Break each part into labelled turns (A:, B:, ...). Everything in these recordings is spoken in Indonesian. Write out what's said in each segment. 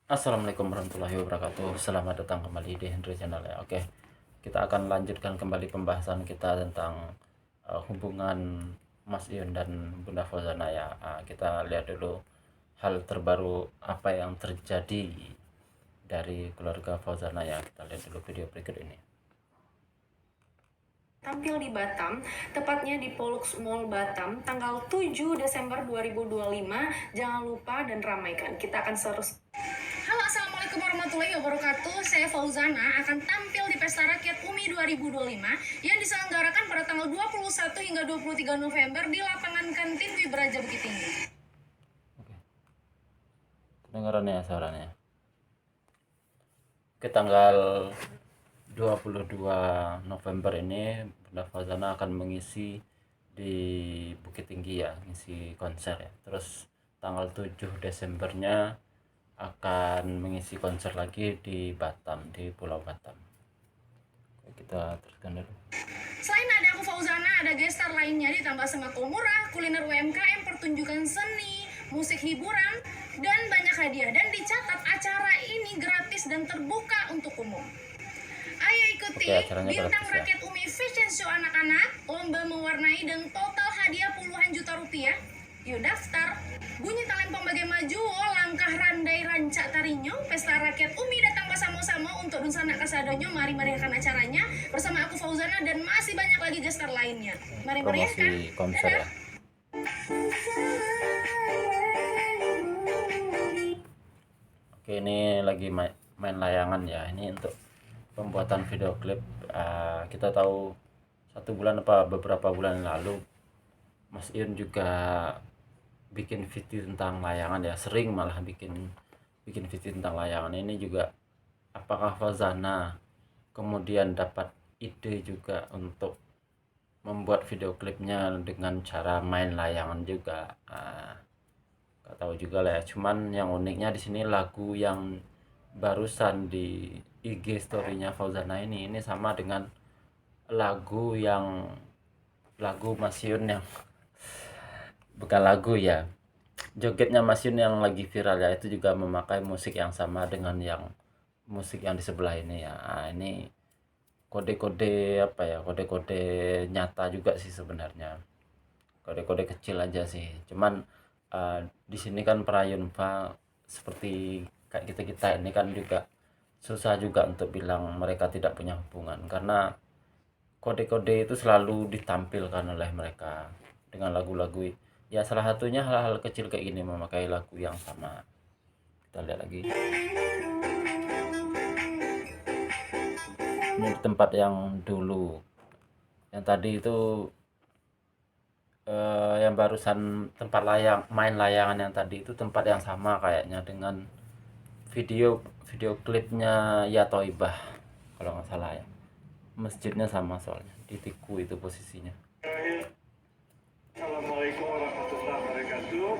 A: Assalamualaikum warahmatullahi wabarakatuh. Selamat datang kembali di Henry Channel ya. Oke, kita akan lanjutkan kembali pembahasan kita tentang hubungan Mas Ion dan Bunda Fauzana ya. Kita lihat dulu hal terbaru apa yang terjadi dari keluarga Fauzana ya. Kita lihat dulu video berikut ini.
B: Tampil di Batam, tepatnya di Polux Mall Batam, tanggal 7 Desember 2025. Jangan lupa dan ramaikan. Kita akan terus. Halo, Assalamualaikum warahmatullahi wabarakatuh. Saya Fauzana akan tampil di Pesta Rakyat UMI 2025 yang diselenggarakan pada tanggal 21 hingga 23 November di lapangan kantin Wibraja Bukit Tinggi.
A: Oke. Kedengaran ya suaranya. Oke, tanggal 22 November ini Bunda Fauzana akan mengisi di Bukit Tinggi ya, ngisi konser ya. Terus tanggal 7 Desembernya akan mengisi konser lagi di Batam, di Pulau Batam. Oke, kita teruskan dulu.
B: Selain ada aku Fauzana, ada gestar lainnya ditambah sembako murah, kuliner UMKM, pertunjukan seni, musik hiburan, dan banyak hadiah. Dan dicatat acara ini gratis dan terbuka untuk umum. Ayo ikuti
A: Oke, acaranya
B: Bintang
A: gratis ya.
B: Rakyat UMI Fashion Show anak-anak, lomba mewarnai dan total hadiah puluhan juta rupiah. Yuk daftar. Bunyi talempong bagai maju, langkah randai rancak tarinyo, Pesta Rakyat UMI datang bersama-sama untuk Dunsana Kasadonyo. Mari meriahkan acaranya bersama aku Fauzana dan masih banyak lagi gestar lainnya. Mari meriahkan.
A: Promosi konser ya. Oke, ini lagi main layangan ya. Ini untuk pembuatan video klip. Kita tahu 1 bulan apa beberapa bulan lalu Mas Ion juga bikin video tentang layangan ya, sering malah bikin video tentang layangan. Ini juga apakah Fauzana kemudian dapat ide juga untuk membuat video klipnya dengan cara main layangan juga. Gak tahu juga lah ya. Cuman yang uniknya di sini lagu yang barusan di IG story-nya Fauzana ini sama dengan lagu Mas Yun yang bukan lagu ya, jogetnya Mas Yun yang lagi viral ya, itu juga memakai musik yang sama dengan yang musik yang di sebelah ini ya. Ini kode-kode apa ya, kode-kode nyata juga sih sebenarnya, kode-kode kecil aja sih. Cuman di sini kan Prayunfa seperti kayak kita ini kan juga susah juga untuk bilang mereka tidak punya hubungan, karena kode-kode itu selalu ditampilkan oleh mereka dengan lagu-lagu ya, salah satunya hal-hal kecil kayak gini memakai lagu yang sama. Kita lihat lagi. Ini di tempat yang dulu, yang tadi itu yang barusan tempat main layangan yang tadi itu tempat yang sama kayaknya dengan video klipnya Ya Toibah kalau nggak salah ya. Masjidnya sama soalnya, di Tiku itu posisinya.
C: Assalamualaikum warahmatullahi wabarakatuh.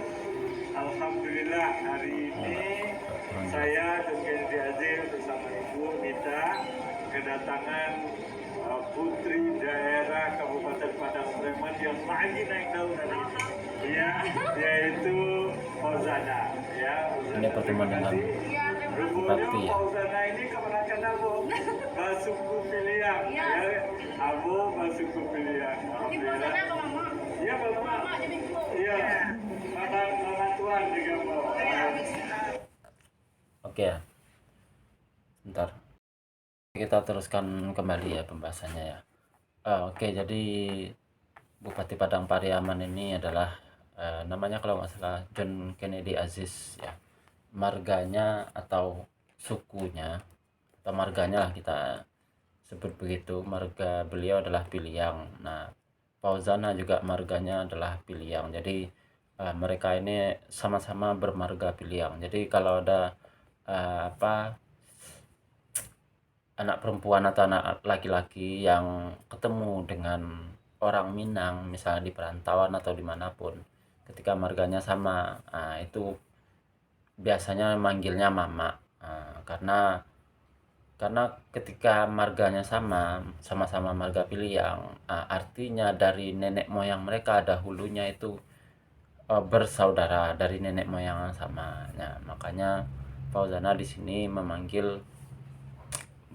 C: Alhamdulillah hari ini saya dengan Azil bersama Ibu Mita kedatangan putri daerah Kabupaten Padang Sleman yang lagi naik daun ini, ya, yaitu Fauzana. Ya,
A: Ini pertemuan dengan Bupati ya.
C: Fauzana ini kemenangan Abu Basuku Pilihan, ya, Abu Basuku Pilihan. Alhamdulillah. Iya, Bapak. Iya. Mama Tuhan juga, Pak.
A: Oke ya. Bentar. Kita teruskan kembali ya pembahasannya ya. Oke, jadi Bupati Padang Pariaman ini adalah namanya kalau nggak salah John Kennedy Aziz ya. Marganya atau sukunya atau marganya lah kita sebut begitu. Marga beliau adalah Piliang. Nah, Fauzana juga marganya adalah Piliang. Jadi mereka ini sama-sama bermarga Piliang. Jadi kalau ada anak perempuan atau anak laki-laki yang ketemu dengan orang Minang misalnya di perantauan atau dimanapun, ketika marganya sama, itu biasanya manggilnya mama. Karena ketika marganya sama-sama marga Piliang, artinya dari nenek moyang mereka dahulunya itu bersaudara dari nenek moyang yang sama. Nah, makanya Fauzana di sini memanggil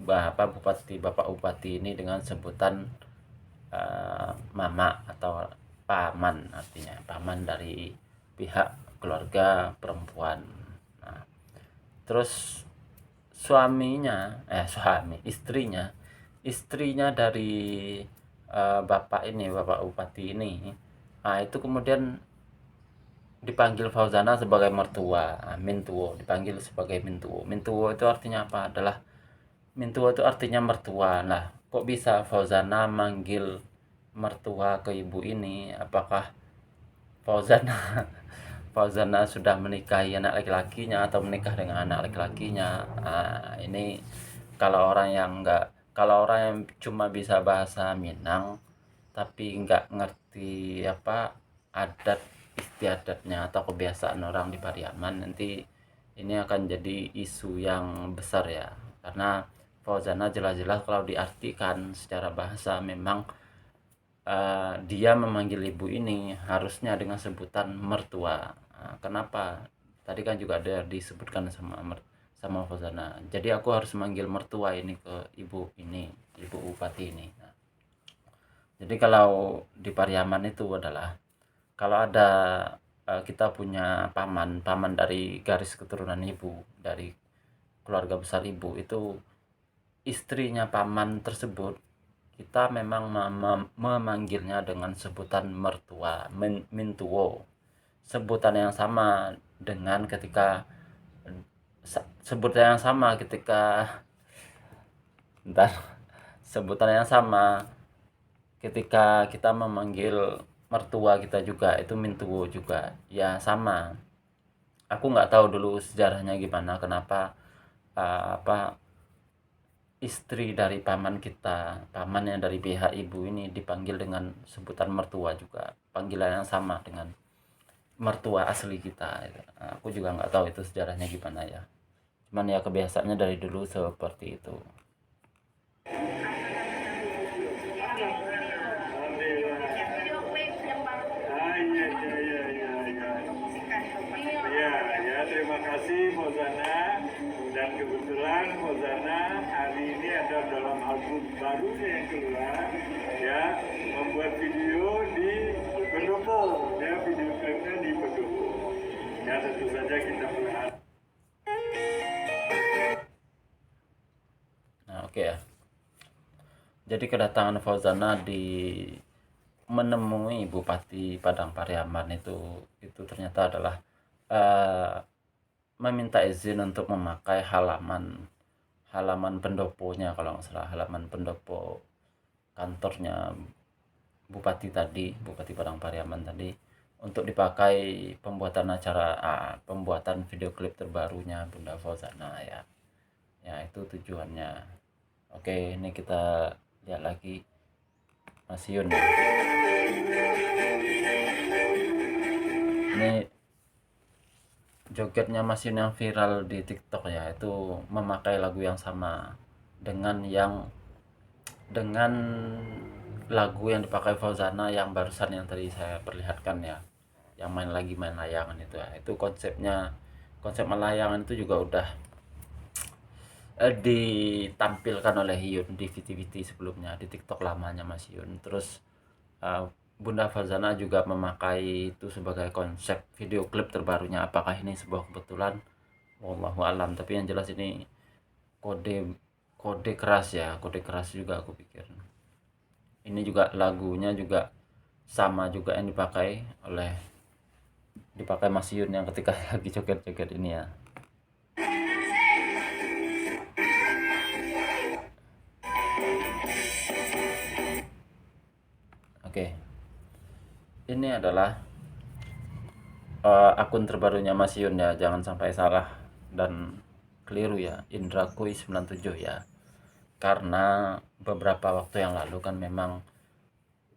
A: Bapak Bupati ini dengan sebutan mama atau paman, artinya paman dari pihak keluarga perempuan. Nah, terus istrinya dari bapak bupati ini, itu kemudian dipanggil Fauzana sebagai mertua, mintuo, dipanggil sebagai mintuo. Mintuo itu artinya apa? Mintuo itu artinya mertua. Nah, kok bisa Fauzana manggil mertua ke ibu ini? Apakah Fauzana Fauzana sudah menikahi anak laki-lakinya atau menikah dengan anak laki-lakinya? Nah, ini kalau orang yang cuma bisa bahasa Minang tapi nggak ngerti adat istiadatnya atau kebiasaan orang di Pariaman, nanti ini akan jadi isu yang besar ya, karena Fauzana jelas-jelas kalau diartikan secara bahasa memang dia memanggil ibu ini harusnya dengan sebutan mertua. Kenapa? Tadi kan juga ada disebutkan sama Fauzana. Jadi aku harus manggil mertua ini ke ibu bupati ini. Jadi kalau di Pariaman itu adalah kalau ada kita punya paman dari garis keturunan ibu, dari keluarga besar ibu, itu istrinya paman tersebut kita memang memanggilnya dengan sebutan mertua, mintuo. Sebutan yang sama dengan ketika sebutan yang sama ketika kita memanggil mertua kita juga, itu mintuo juga ya, sama. Aku nggak tahu dulu sejarahnya gimana, kenapa istri dari paman yang dari pihak ibu ini dipanggil dengan sebutan mertua juga, panggilan yang sama dengan mertua asli kita. Aku juga nggak tahu itu sejarahnya gimana ya, cuman ya kebiasaannya dari dulu seperti itu.
C: Terima kasih Fauzana, dan kebetulan Fauzana hari ini ada dalam album barunya yang keluar, ya, membuat video di Pendopo, ya, video klipnya di Pendopo. Ya, tentu saja kita berharap.
A: Nah, oke ya. Jadi kedatangan Fauzana menemui Bupati Padang Pariaman itu ternyata adalah meminta izin untuk memakai halaman pendoponya, kalau nggak salah, halaman pendopo kantornya Bupati Padang Pariaman tadi, untuk dipakai pembuatan video klip terbarunya Bunda Fauzana ya. Ya, itu tujuannya. Oke, ini kita lihat lagi Mas Yun. Ini jogetnya Mas Yun yang viral di TikTok ya, itu memakai lagu yang sama dengan lagu yang dipakai Fauzana yang barusan, yang tadi saya perlihatkan ya, yang main layangan itu ya. Itu konsep melayangan itu juga udah ditampilkan oleh Hyun di VT sebelumnya, di TikTok lamanya Mas Hyun. Terus Bunda Fauzana juga memakai itu sebagai konsep video klip terbarunya. Apakah ini sebuah kebetulan? Wallahu alam. Tapi yang jelas ini kode keras ya, kode keras juga aku pikir. Ini juga lagunya juga sama juga yang dipakai Mas Hyun yang ketika lagi joget-joget ini ya. Oke. Ini adalah akun terbarunya Mas Yun ya, jangan sampai salah dan keliru ya, Indrakui 97 ya. Karena beberapa waktu yang lalu kan memang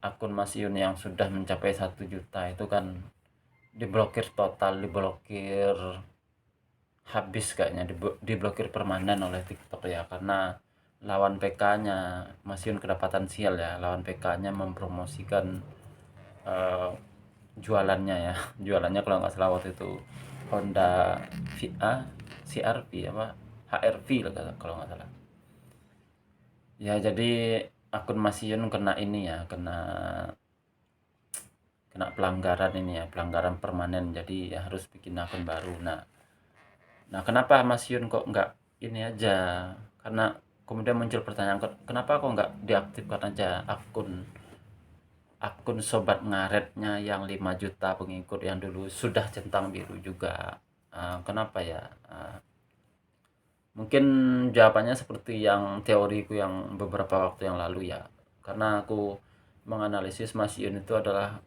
A: akun Mas Yun yang sudah mencapai 1 juta itu kan diblokir total, diblokir habis kayaknya, diblokir permanen oleh TikTok ya, karena lawan PK-nya Mas Yun kedapatan sial ya. Lawan PK-nya mempromosikan jualannya kalau nggak salah waktu itu Honda CRV apa HRV lah kalau nggak salah ya. Jadi akun Mas Yun kena ini ya, kena pelanggaran ini ya, pelanggaran permanen, jadi ya harus bikin akun baru. Nah kenapa Mas Yun kok nggak ini aja, karena kemudian muncul pertanyaan, kenapa kok nggak diaktifkan aja akun sobat ngaretnya yang 5 juta pengikut yang dulu sudah centang biru juga. Kenapa ya? Mungkin jawabannya seperti yang teoriku yang beberapa waktu yang lalu ya, karena aku menganalisis Mas Yun itu adalah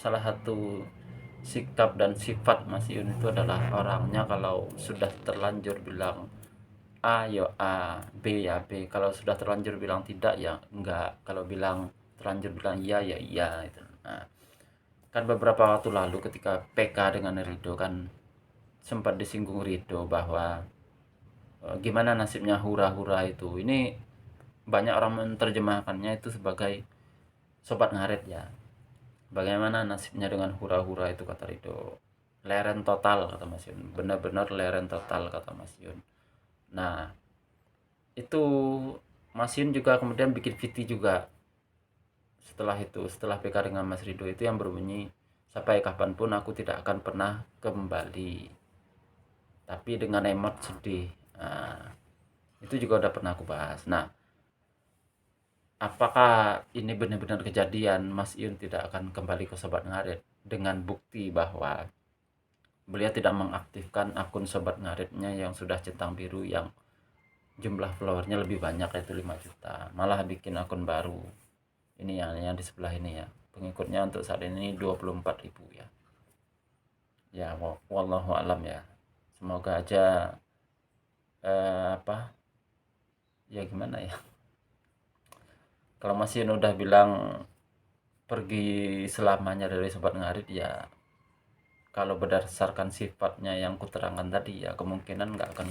A: salah satu sikap dan sifat Mas Yun itu adalah orangnya kalau sudah terlanjur bilang A ya A, B ya B, kalau sudah terlanjur bilang tidak ya enggak, kalau terlanjur bilang iya ya iya gitu. Nah, kan beberapa waktu lalu ketika PK dengan Ridho kan sempat disinggung Ridho bahwa gimana nasibnya hura-hura itu. Ini banyak orang menerjemahkannya itu sebagai sobat ngaret ya. Bagaimana nasibnya dengan hura-hura itu, kata Ridho. Leren total, kata Mas Yun. Benar-benar leren total, kata Mas Yun. Nah, itu Mas Yun juga kemudian bikin VT juga setelah PK dengan Mas Ridho itu yang berbunyi, sampai kapanpun aku tidak akan pernah kembali, tapi dengan emot sedih. Nah, itu juga udah pernah aku bahas. Nah, apakah ini benar-benar kejadian Mas Yun tidak akan kembali ke Sobat Ngarit dengan bukti bahwa beliau tidak mengaktifkan akun Sobat Ngaritnya yang sudah centang biru yang jumlah followernya lebih banyak, yaitu 5 juta, malah bikin akun baru. Ini yang di sebelah ini ya, pengikutnya untuk saat ini 24.000 ya. Ya wallahu alam ya, semoga aja ya gimana ya, kalau Mas Yun udah bilang pergi selamanya dari Sobat Ngarit ya, kalau berdasarkan sifatnya yang kuterangkan tadi ya, kemungkinannya nggak akan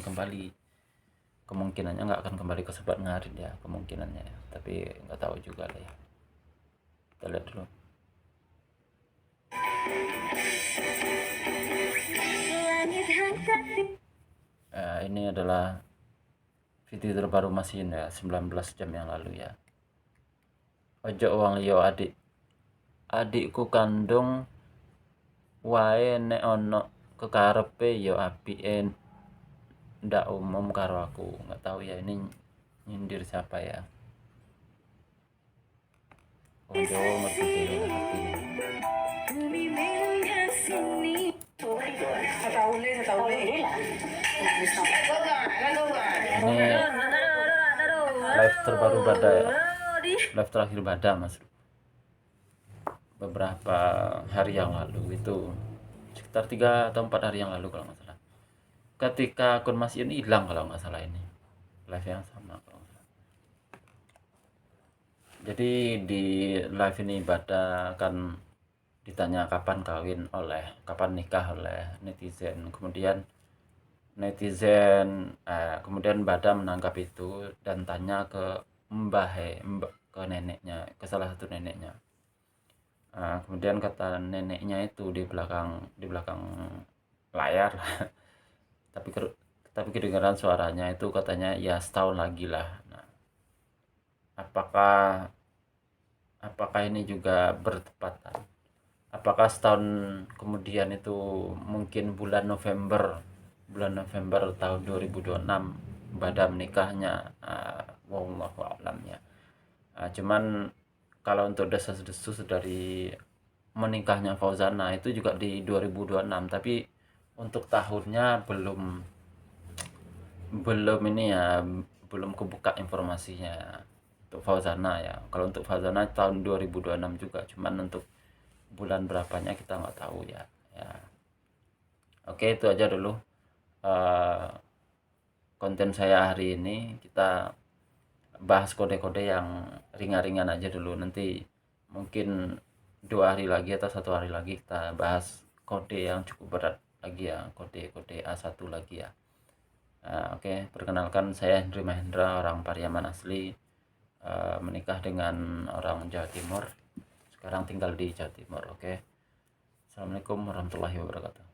A: kembali ke Sobat Ngarit ya, kemungkinannya ya. Tapi nggak tahu juga lah ya, kita lihat dulu. Ini adalah video terbaru Mas Yun ya, 19 jam yang lalu ya. Ojo uang liyo adikku kandung wae nek ono kekarepe yo apike ndak umum karo aku. Nggak tahu ya ini nyindir siapa ya. Wong Jawa ngerti dhewe ngerti. Ini live terbaru Bada ya, live terakhir Bada Mas, beberapa hari yang lalu, itu sekitar 3 atau 4 hari yang lalu kalau nggak salah, ketika akun Mas Yun hilang kalau nggak salah. Ini live yang sama kalau nggak salah. Jadi di live ini Bada kan ditanya kapan nikah oleh netizen. Kemudian Bada menangkap itu dan tanya ke ke neneknya, ke salah satu neneknya. Kemudian kata neneknya itu di belakang layar tapi kedengaran suaranya itu katanya ya setahun lagi lah. Nah, apakah ini juga bertepatan? Apakah setahun kemudian itu mungkin bulan November tahun 2026 Bada menikahnya? Wallahu a'lam ya. Cuman kalau untuk desas-desus dari menikahnya Fauzana itu juga di 2026, tapi untuk tahunnya belum ini ya, belum kebuka informasinya untuk Fauzana ya. Kalau untuk Fauzana tahun 2026 juga, cuman untuk bulan berapanya kita nggak tahu ya. Oke, itu aja dulu konten saya hari ini. Kita bahas kode-kode yang ringan-ringan aja dulu, nanti mungkin 2 hari lagi atau 1 hari lagi kita bahas kode yang cukup berat lagi ya, kode A1 lagi ya. Oke, perkenalkan saya Hendri Mahendra, orang Pariaman asli, menikah dengan orang Jawa Timur, sekarang tinggal di Jawa Timur. Oke, assalamualaikum warahmatullahi wabarakatuh.